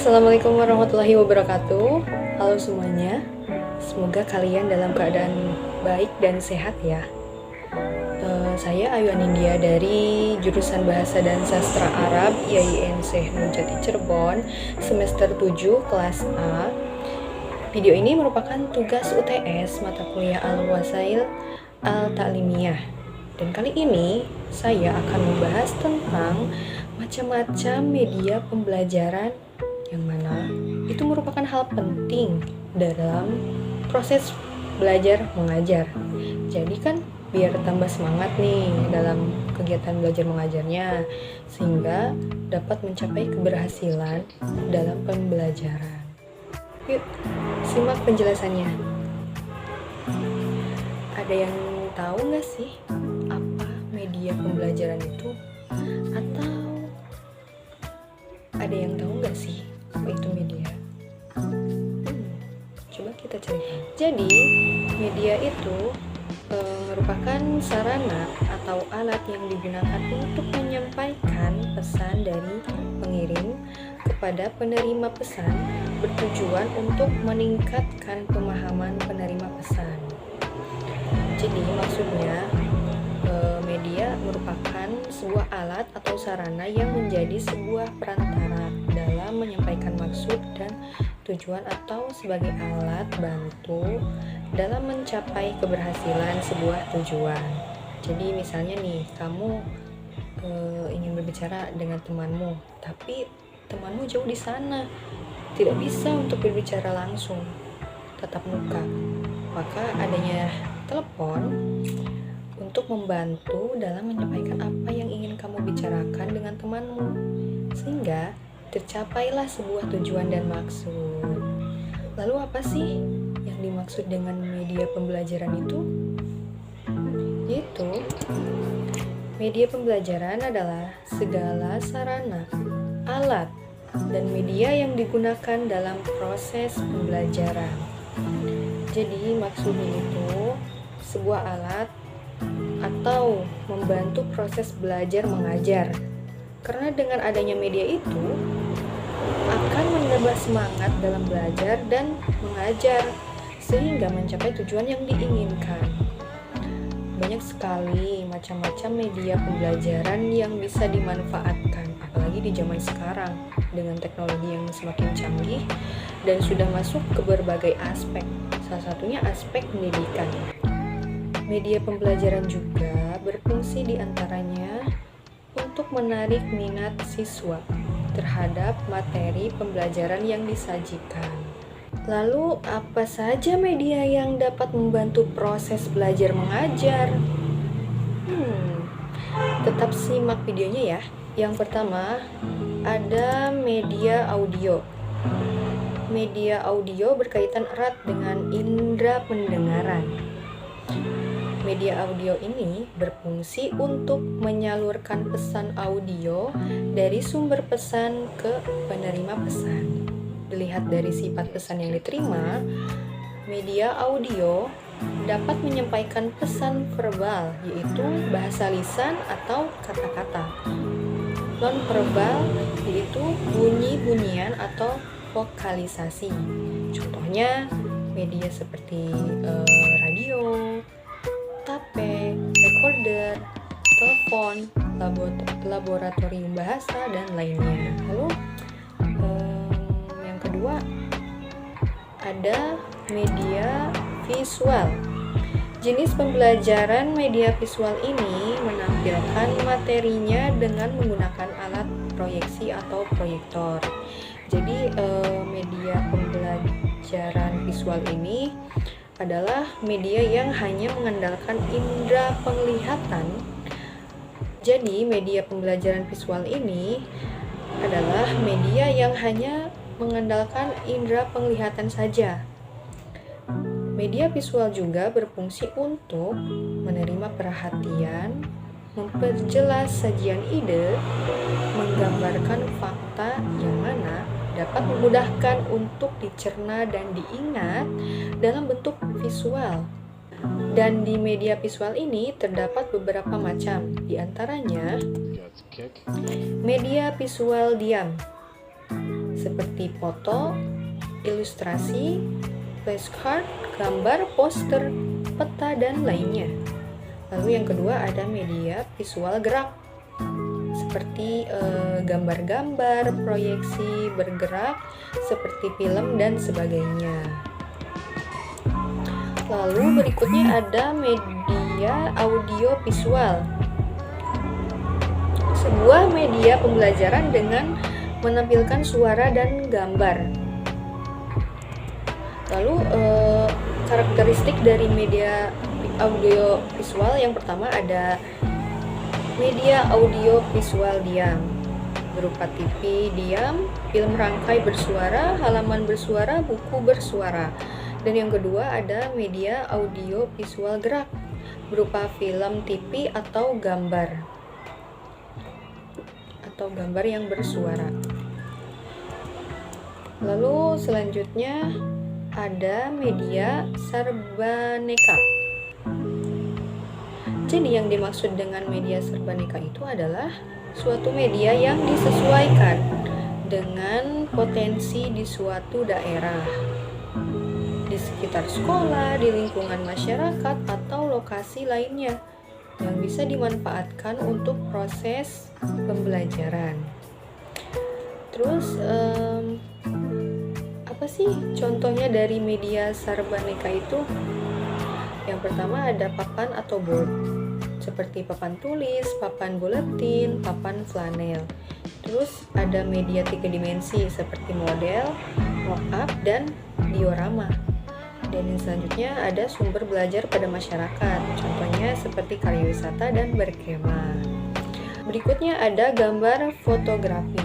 Assalamualaikum warahmatullahi wabarakatuh. Halo semuanya, semoga kalian dalam keadaan baik dan sehat ya. Saya Ayu Anindya dari jurusan Bahasa dan Sastra Arab IAIN Syekh Nur Jati Cirebon, semester 7 kelas A. Video ini merupakan tugas UTS mata kuliah Al-Wasail Al-Ta'limiyah. Dan kali ini saya akan membahas tentang macam-macam media pembelajaran yang mana itu merupakan hal penting dalam proses belajar mengajar. Jadi kan biar tambah semangat nih dalam kegiatan belajar mengajarnya, sehingga dapat mencapai keberhasilan dalam pembelajaran. Yuk, simak penjelasannya. Ada yang tahu nggak sih apa media pembelajaran itu? Atau ada yang tahu nggak sih apa itu media? Coba kita cari. Jadi media itu merupakan sarana atau alat yang digunakan untuk menyampaikan pesan dari pengirim kepada penerima pesan, bertujuan untuk meningkatkan pemahaman penerima pesan. Jadi maksudnya media merupakan sebuah alat atau sarana yang menjadi sebuah perantara dalam menyampaikan maksud dan tujuan atau sebagai alat bantu dalam mencapai keberhasilan sebuah tujuan. Jadi misalnya nih, kamu ingin berbicara dengan temanmu, tapi temanmu jauh di sana, tidak bisa untuk berbicara langsung tatap muka. Maka adanya telepon untuk membantu dalam menyampaikan apa yang ingin kamu bicarakan dengan temanmu, sehingga tercapailah sebuah tujuan dan maksud. Lalu apa sih yang dimaksud dengan media pembelajaran itu? Yaitu, media pembelajaran adalah segala sarana, alat, dan media yang digunakan dalam proses pembelajaran. Jadi maksudnya itu sebuah alat atau membantu proses belajar mengajar. Karena dengan adanya media itu akan menambah semangat dalam belajar dan mengajar sehingga mencapai tujuan yang diinginkan. Banyak sekali macam-macam media pembelajaran yang bisa dimanfaatkan, apalagi di zaman sekarang dengan teknologi yang semakin canggih dan sudah masuk ke berbagai aspek, salah satunya aspek pendidikan. Media pembelajaran juga berfungsi diantaranya untuk menarik minat siswa terhadap materi pembelajaran yang disajikan. Lalu, apa saja media yang dapat membantu proses belajar mengajar? Tetap simak videonya ya. Yang pertama, ada media audio. Media audio berkaitan erat dengan indera pendengaran. Media audio ini berfungsi untuk menyalurkan pesan audio dari sumber pesan ke penerima pesan. Dilihat dari sifat pesan yang diterima, media audio dapat menyampaikan pesan verbal, yaitu bahasa lisan atau kata-kata. Non-verbal, yaitu bunyi-bunyian atau vokalisasi. Contohnya, media seperti radio, tape, recorder, telepon, laboratorium bahasa, dan lainnya. Lalu yang kedua ada media visual. Jenis pembelajaran media visual ini menampilkan materinya dengan menggunakan alat proyeksi atau proyektor. Jadi media pembelajaran visual ini adalah media yang hanya mengandalkan indera penglihatan. Jadi media pembelajaran visual ini adalah media yang hanya mengandalkan indera penglihatan saja. Media visual juga berfungsi untuk menerima perhatian, memperjelas sajian ide, menggambarkan fakta yang mana dapat memudahkan untuk dicerna dan diingat dalam bentuk visual. Dan di media visual ini terdapat beberapa macam, di antaranya media visual diam. seperti foto, ilustrasi, flashcard, gambar, poster, peta, dan lainnya. Lalu yang kedua ada media visual gerak seperti gambar-gambar, proyeksi bergerak seperti film dan sebagainya. Lalu berikutnya ada media audio visual, sebuah media pembelajaran dengan menampilkan suara dan gambar. Lalu karakteristik dari media audio visual yang pertama ada media audio visual diam, berupa TV diam, film rangkai bersuara, halaman bersuara, buku bersuara. Dan yang kedua ada media audio visual gerak, berupa film, TV, atau gambar yang bersuara. Lalu selanjutnya ada media serbaneka. Jadi yang dimaksud dengan media serbaneka itu adalah suatu media yang disesuaikan dengan potensi di suatu daerah, di sekitar sekolah, di lingkungan masyarakat, atau lokasi lainnya yang bisa dimanfaatkan untuk proses pembelajaran. Terus apa sih contohnya dari media serbaneka itu? Yang pertama ada papan atau board, seperti papan tulis, papan buletin, papan flanel. Terus ada media 3 dimensi seperti model, mock-up, dan diorama. Dan yang selanjutnya ada sumber belajar pada masyarakat, contohnya seperti karya wisata dan berkemah. Berikutnya ada gambar fotografi,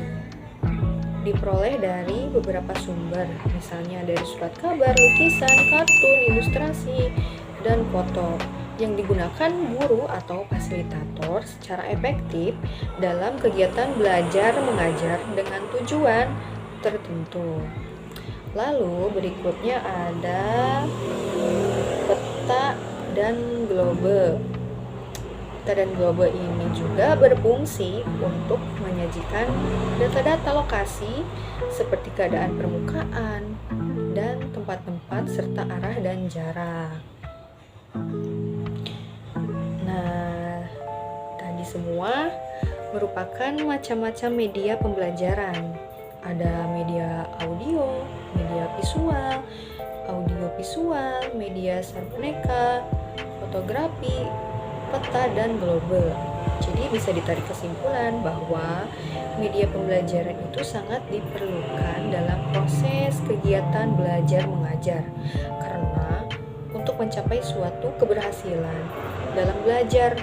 diperoleh dari beberapa sumber, misalnya dari surat kabar, lukisan, kartun, ilustrasi, dan foto, yang digunakan guru atau fasilitator secara efektif dalam kegiatan belajar mengajar dengan tujuan tertentu. Lalu berikutnya ada peta dan globe. Peta dan globe ini juga berfungsi untuk menyajikan data-data lokasi seperti keadaan permukaan dan tempat-tempat serta arah dan jarak. Nah, tadi semua merupakan macam-macam media pembelajaran. Ada media audio, media visual, audiovisual, media serbaneka, fotografi, peta, dan globe. Jadi bisa ditarik kesimpulan bahwa media pembelajaran itu sangat diperlukan dalam proses kegiatan belajar mengajar, karena untuk mencapai suatu keberhasilan dalam belajar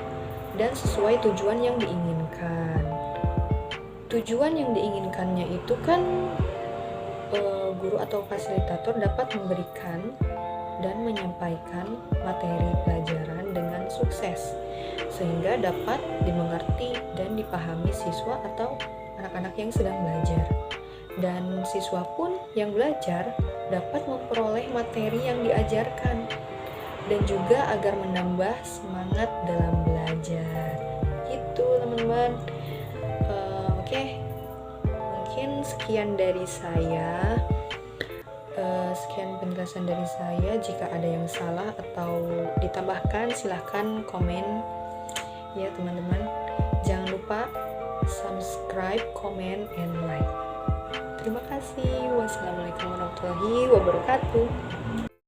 dan sesuai tujuan yang diinginkan. Tujuan yang diinginkannya itu kan guru atau fasilitator dapat memberikan dan menyampaikan materi pelajaran dengan sukses sehingga dapat dimengerti dan dipahami siswa atau anak-anak yang sedang belajar. Dan siswa pun yang belajar dapat memperoleh materi yang diajarkan dan juga agar menambah semangat dalam belajar. Gitu teman-teman. Oke, mungkin sekian dari saya. Sekian penjelasan dari saya. Jika ada yang salah atau ditambahkan, silahkan komen ya teman-teman. Jangan lupa subscribe, comment, and like. Terima kasih. Wassalamualaikum warahmatullahi wabarakatuh.